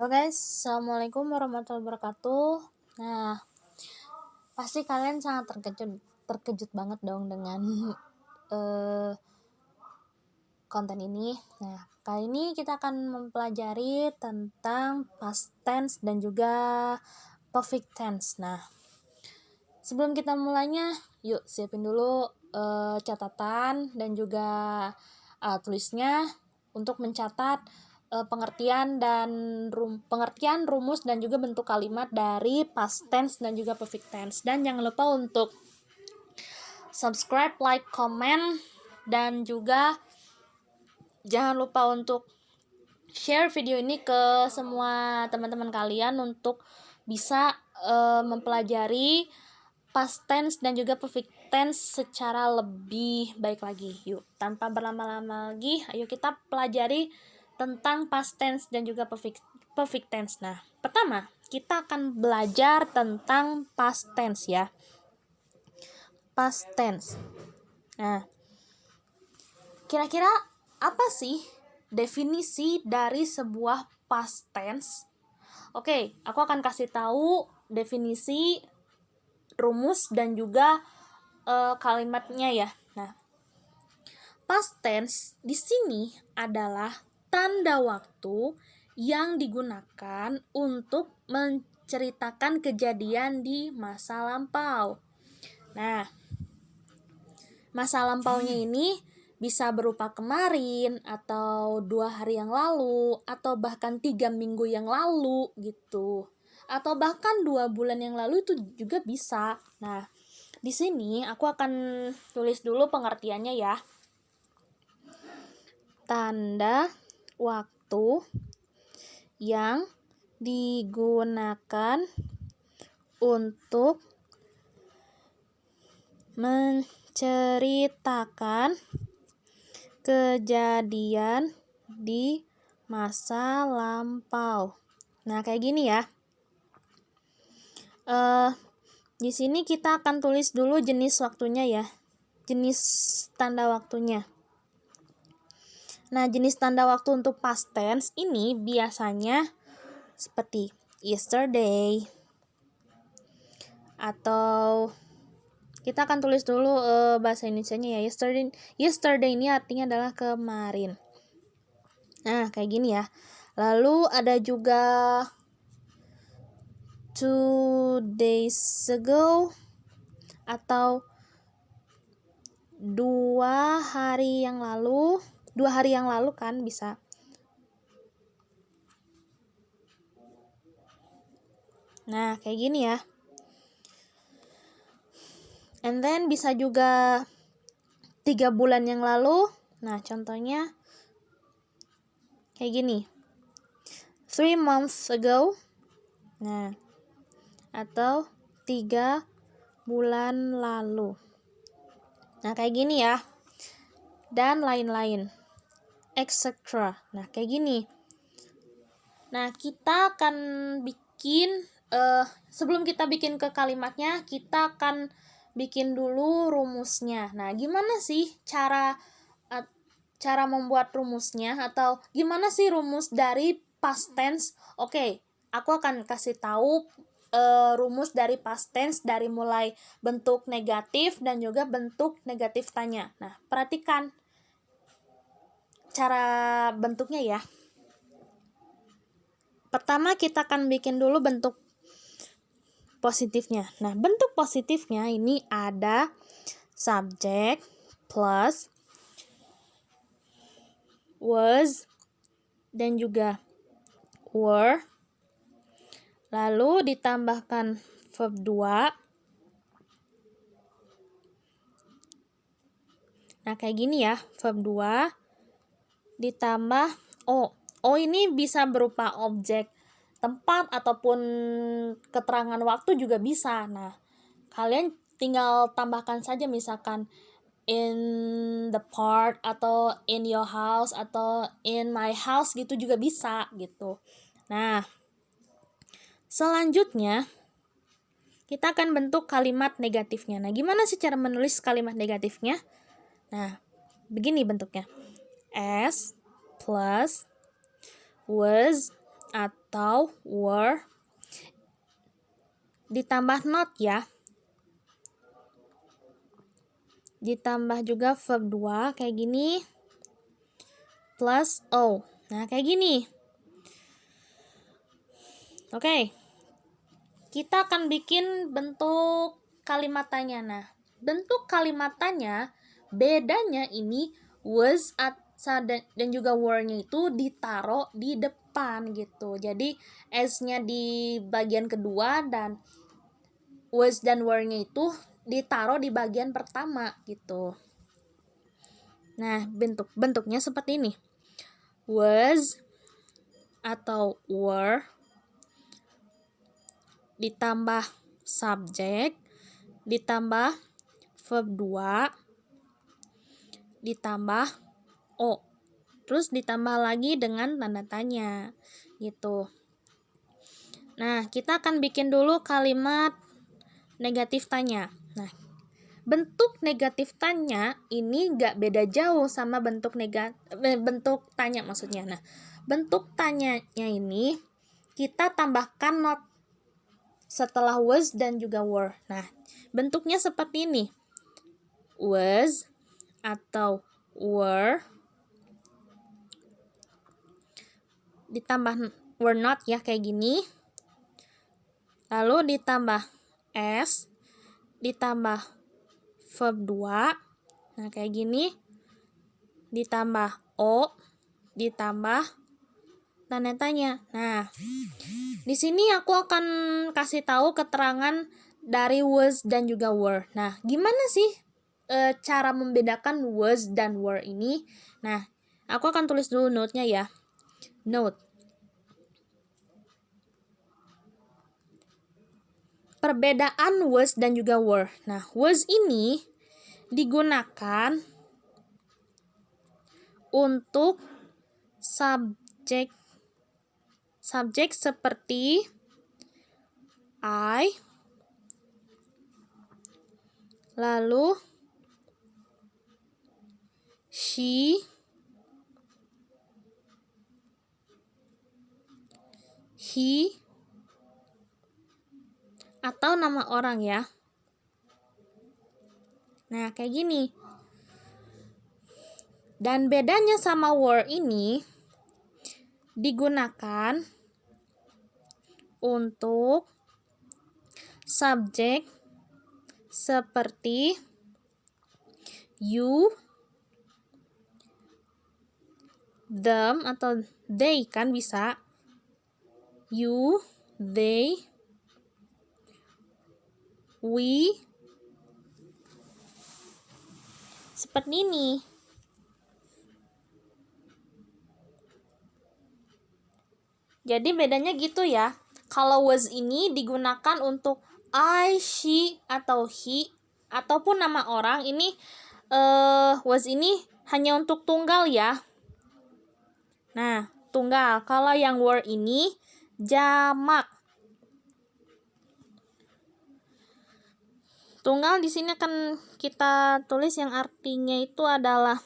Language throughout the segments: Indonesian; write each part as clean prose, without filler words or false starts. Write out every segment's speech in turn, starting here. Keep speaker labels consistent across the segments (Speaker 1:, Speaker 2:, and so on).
Speaker 1: Halo guys, Assalamualaikum warahmatullahi wabarakatuh. Nah, pasti kalian sangat terkejut banget dong dengan konten ini. Nah, kali ini kita akan mempelajari tentang past tense dan juga perfect tense. Nah, sebelum kita mulainya, yuk siapin dulu catatan dan juga tulisnya untuk mencatat pengertian rumus dan juga bentuk kalimat dari past tense dan juga perfect tense. Dan jangan lupa untuk subscribe, like, comment, dan juga jangan lupa untuk share video ini ke semua teman-teman kalian untuk bisa mempelajari past tense dan juga perfect tense secara lebih baik lagi. Yuk, tanpa berlama-lama lagi, ayo kita pelajari tentang past tense dan juga perfect tense. Nah, pertama, kita akan belajar tentang past tense ya. Past tense. Nah, kira-kira apa sih definisi dari sebuah past tense? Oke, aku akan kasih tahu definisi, rumus, dan juga kalimatnya ya. Nah, past tense di sini adalah tanda waktu yang digunakan untuk menceritakan kejadian di masa lampau. Nah, masa lampaunya ini bisa berupa kemarin, atau 2 hari yang lalu, atau bahkan 3 minggu yang lalu gitu. Atau bahkan 2 bulan yang lalu itu juga bisa. Nah, di sini aku akan tulis dulu pengertiannya ya. Tanda waktu yang digunakan untuk menceritakan kejadian di masa lampau. Nah, kayak gini ya. Di sini kita akan tulis dulu jenis waktunya ya. Jenis tanda waktunya. Nah, jenis tanda waktu untuk past tense ini biasanya seperti yesterday, atau kita akan tulis dulu bahasa Indonesianya ya. Yesterday ini artinya adalah kemarin. Nah, kayak gini ya. Lalu ada juga 2 days ago, atau 2 hari yang lalu. 2 hari yang lalu kan bisa. Nah, kayak gini ya. And then bisa juga 3 bulan yang lalu. Nah, contohnya kayak gini. 3 months ago. Nah, atau 3 bulan lalu. Nah, kayak gini ya. Dan lain-lain. Etc. Nah, kayak gini. Nah, kita akan bikin sebelum kita bikin ke kalimatnya, kita akan bikin dulu rumusnya. Nah, gimana sih cara membuat rumusnya, atau gimana sih rumus dari past tense? Oke, aku akan kasih tahu rumus dari past tense dari mulai bentuk negatif dan juga bentuk negatif tanya. Nah, perhatikan cara bentuknya ya. Pertama kita akan bikin dulu bentuk positifnya. Nah, bentuk positifnya ini ada subject plus was dan juga were, lalu ditambahkan verb 2. Nah, kayak gini ya, verb 2 ditambah o. O ini bisa berupa objek, tempat, ataupun keterangan waktu juga bisa. Nah, kalian tinggal tambahkan saja, misalkan in the park, atau in your house, atau in my house gitu juga bisa gitu. Nah, selanjutnya kita akan bentuk kalimat negatifnya. Nah, gimana sih cara menulis kalimat negatifnya? Nah, begini bentuknya. S plus was atau were ditambah not ya. Ditambah juga verb 2 kayak gini. Plus O. Nah, kayak gini. Oke. Kita akan bikin bentuk kalimat tanya. Nah, bentuk kalimat tanya bedanya ini was dan juga were-nya itu ditaruh di depan gitu. Jadi S-nya di bagian kedua dan was dan were-nya itu ditaruh di bagian pertama gitu. Nah, bentuknya seperti ini. Was atau were ditambah subjek ditambah verb 2 ditambah O. Terus ditambah lagi dengan tanda tanya gitu. Nah, kita akan bikin dulu kalimat negatif tanya. Nah, bentuk negatif tanya ini nggak beda jauh sama bentuk tanya maksudnya. Nah, bentuk tanyanya ini kita tambahkan not setelah was dan juga were. Nah, bentuknya seperti ini. Was atau were ditambah were not ya kayak gini. Lalu ditambah S ditambah verb 2. Nah, kayak gini. Ditambah O ditambah tanda tanya. Nah, di sini aku akan kasih tahu keterangan dari was dan juga were. Nah, gimana sih cara membedakan was dan were ini? Nah, aku akan tulis dulu note-nya ya. Note. Perbedaan was dan juga were. Nah, was ini digunakan untuk subjek seperti I, lalu she, he, atau nama orang ya. Nah, kayak gini. Dan bedanya sama were ini digunakan untuk subjek seperti you, them, atau they kan bisa. You, they, we, seperti ini. Jadi bedanya gitu ya. Kalau was ini digunakan untuk I, she, atau he, ataupun nama orang. Ini was ini hanya untuk tunggal ya. Nah, tunggal. Kalau yang were ini jamak. Tunggal di sini akan kita tulis yang artinya itu adalah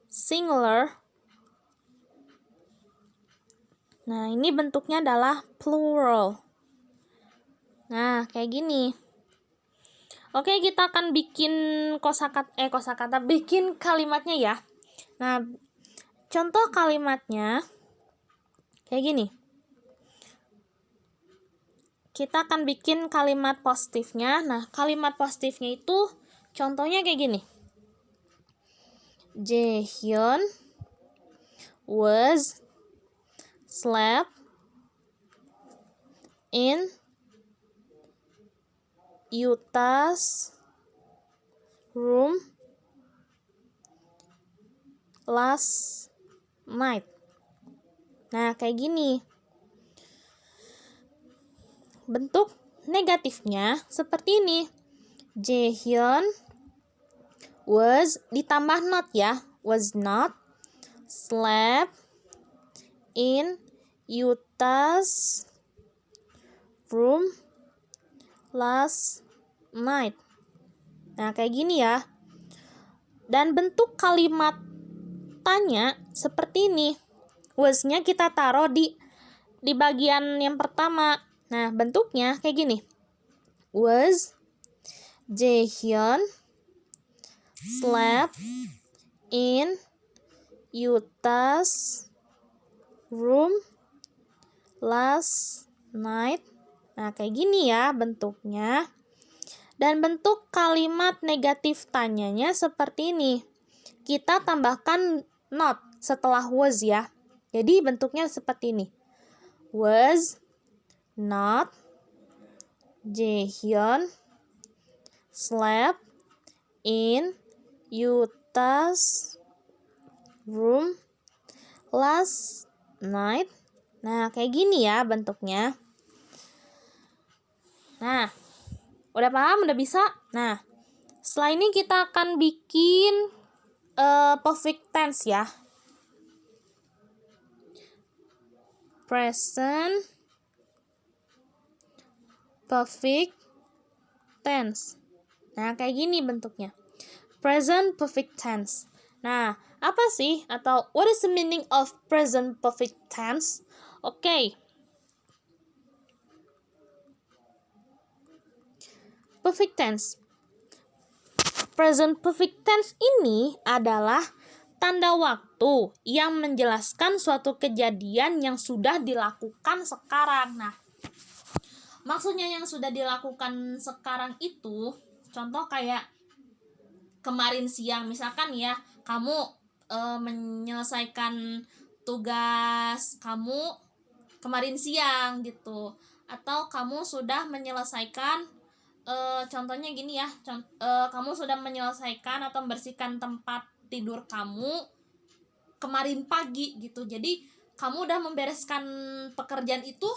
Speaker 1: singular. Nah, ini bentuknya adalah plural. Nah, kayak gini. Oke, kita akan bikin kosakata, bikin kalimatnya ya. Nah, contoh kalimatnya kayak gini. Kita akan bikin kalimat positifnya. Nah, kalimat positifnya itu contohnya kayak gini. Jaehyun was slept in Yuta's room last night. Nah, kayak gini. Bentuk negatifnya seperti ini. Jaehyun was ditambah not ya. Was not slept in Yuta's room last night. Nah, kayak gini ya. Dan bentuk kalimat tanya seperti ini. Was-nya kita taruh di di bagian yang pertama. Nah, bentuknya kayak gini. Was Jaehyun slept in Yuta's room last night. Nah, kayak gini ya bentuknya. Dan bentuk kalimat negatif tanyanya seperti ini. Kita tambahkan not setelah was ya. Jadi bentuknya seperti ini. Was not Jaehyun slept in Yuta's room last night. Nah, kayak gini ya bentuknya. Nah, udah paham? Udah bisa? Nah, setelah ini kita akan bikin perfect tense ya. Present perfect tense. Nah, kayak gini bentuknya. Present perfect tense. Nah, apa sih atau what is the meaning of present perfect tense? Oke. Perfect tense. Present perfect tense ini adalah tanda waktu yang menjelaskan suatu kejadian yang sudah dilakukan sekarang. Nah, maksudnya yang sudah dilakukan sekarang itu, contoh kayak kemarin siang, misalkan ya, kamu menyelesaikan tugas kamu kemarin siang gitu, atau kamu sudah menyelesaikan contohnya gini ya, kamu sudah menyelesaikan atau membersihkan tempat tidur kamu kemarin pagi gitu. Jadi kamu udah membereskan pekerjaan itu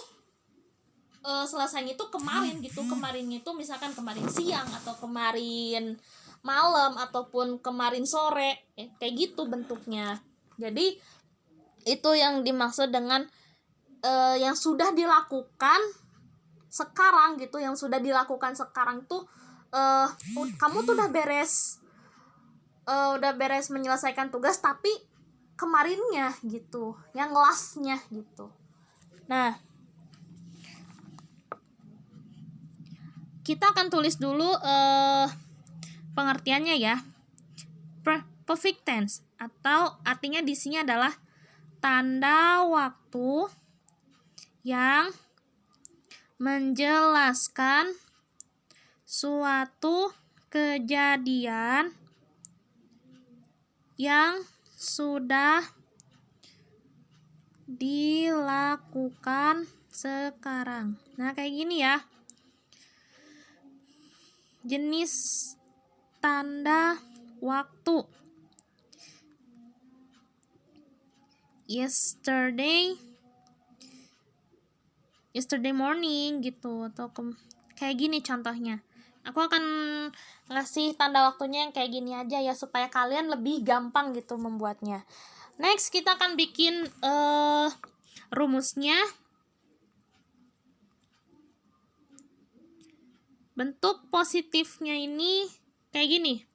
Speaker 1: selesainya itu kemarin gitu. Kemarinnya itu misalkan kemarin siang atau kemarin malam ataupun kemarin sore, kayak gitu bentuknya. Jadi itu yang dimaksud dengan yang sudah dilakukan sekarang gitu. Yang sudah dilakukan sekarang tuh kamu tuh udah beres menyelesaikan tugas, tapi kemarinnya gitu, yang lastnya gitu. Nah, kita akan tulis dulu pengertiannya ya. Perfect tense atau artinya di sini adalah tanda waktu yang menjelaskan suatu kejadian yang sudah dilakukan sekarang. Nah, kayak gini ya. Jenis tanda waktu. Yesterday morning gitu, atau kayak gini contohnya. Aku akan ngasih tanda waktunya yang kayak gini aja ya, supaya kalian lebih gampang gitu membuatnya. Next, kita akan bikin rumusnya. Bentuk positifnya ini kayak gini.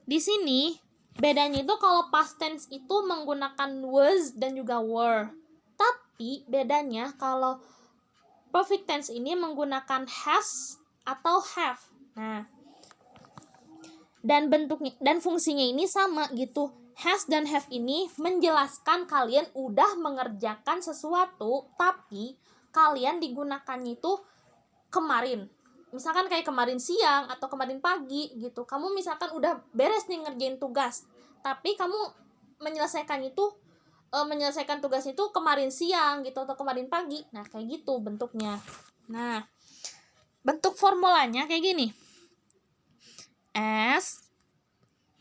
Speaker 1: Di sini bedanya itu kalau past tense itu menggunakan was dan juga were. Tapi bedanya kalau perfect tense ini menggunakan has atau have. Nah, dan bentuknya dan fungsinya ini sama gitu. Has dan have ini menjelaskan kalian udah mengerjakan sesuatu, tapi kalian digunakannya itu kemarin. Misalkan kayak kemarin siang atau kemarin pagi gitu. Kamu misalkan udah beres nih ngerjain tugas, tapi kamu menyelesaikan tugas itu kemarin siang gitu atau kemarin pagi. Nah, kayak gitu bentuknya. Nah, bentuk formulanya kayak gini. As,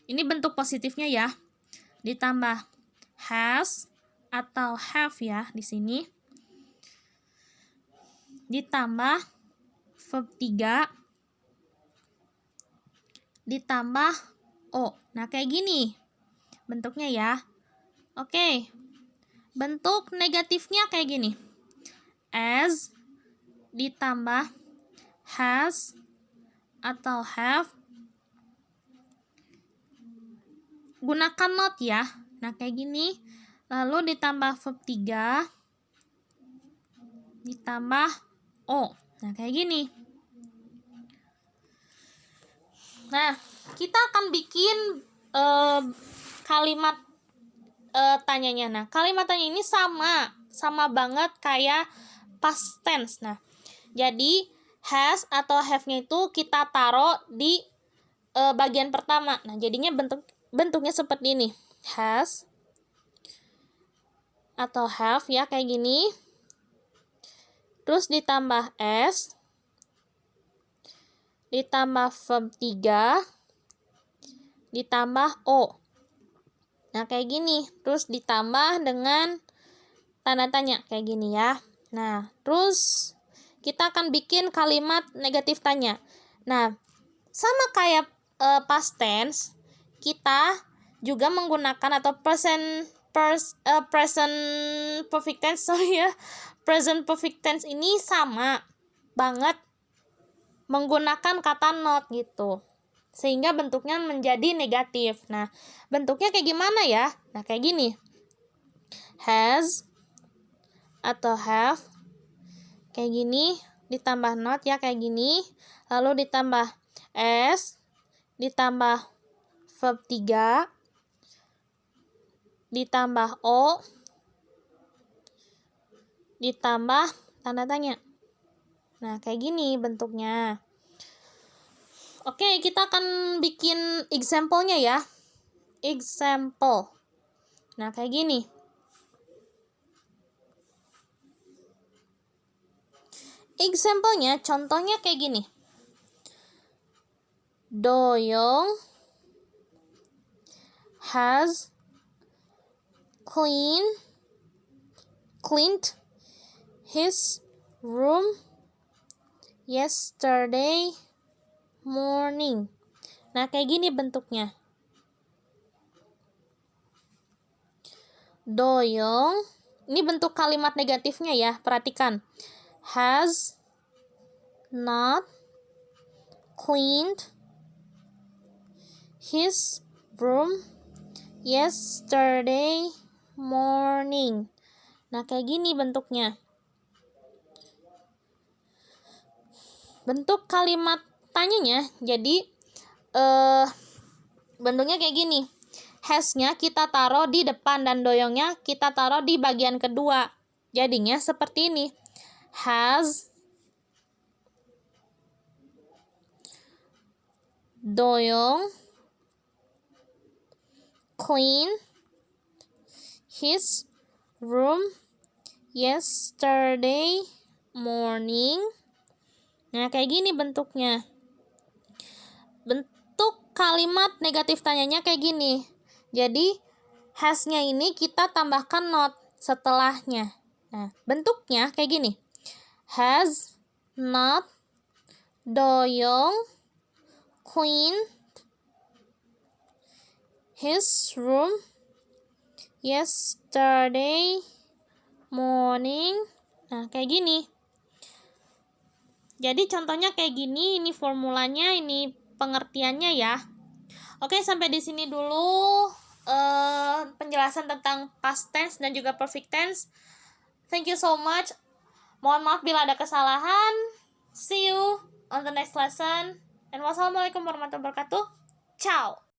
Speaker 1: ini bentuk positifnya ya, ditambah has atau have ya di sini, ditambah verb 3, ditambah o. Nah, kayak gini bentuknya ya. Oke. Bentuk negatifnya kayak gini. As ditambah has atau have, gunakan not ya. Nah, kayak gini. Lalu ditambah verb 3, ditambah O. Nah, kayak gini. Nah, kita akan bikin kalimat tanyanya. Nah, kalimat tanya ini sama banget kayak past tense. Nah, jadi has atau have-nya itu kita taruh di bagian pertama. Nah, jadinya bentuknya seperti ini. Has atau have ya, kayak gini. Terus ditambah s, ditambah verb 3, ditambah o. Nah, kayak gini. Terus ditambah dengan tanda tanya kayak gini ya. Nah, terus kita akan bikin kalimat negatif tanya. Nah, sama kayak past tense, kita juga menggunakan atau present perfect tense, ya. Present perfect tense ini sama banget menggunakan kata not gitu. Sehingga bentuknya menjadi negatif. Nah, bentuknya kayak gimana ya? Nah, kayak gini. Has atau have kayak gini, ditambah not ya kayak gini, lalu ditambah s, ditambah verb 3, ditambah o, ditambah tanda tanya. Nah, kayak gini bentuknya. Oke, kita akan bikin example-nya ya. Example. Nah, kayak gini. Example-nya, contohnya kayak gini. Doyong has cleaned his room yesterday morning. Nah, kayak gini bentuknya. Doyong, ini bentuk kalimat negatifnya ya, perhatikan. Has not cleaned his room yesterday morning. Nah, kayak gini bentuknya. Bentuk kalimat tanyanya jadi bentuknya kayak gini. Has-nya kita taruh di depan dan doyongnya kita taruh di bagian kedua. Jadinya seperti ini. Has Doyong clean his room yesterday morning. Nah, kayak gini bentuknya. Bentuk kalimat negatif tanyanya kayak gini. Jadi, has-nya ini kita tambahkan not setelahnya. Nah, bentuknya kayak gini. Has not Doyong clean his room yesterday morning. Nah, kayak gini. Jadi contohnya kayak gini, ini formulanya, ini pengertiannya ya. Oke, sampai di sini dulu penjelasan tentang past tense dan juga perfect tense. Thank you so much. Mohon maaf bila ada kesalahan. See you on the next lesson. And wassalamualaikum warahmatullahi wabarakatuh. Ciao.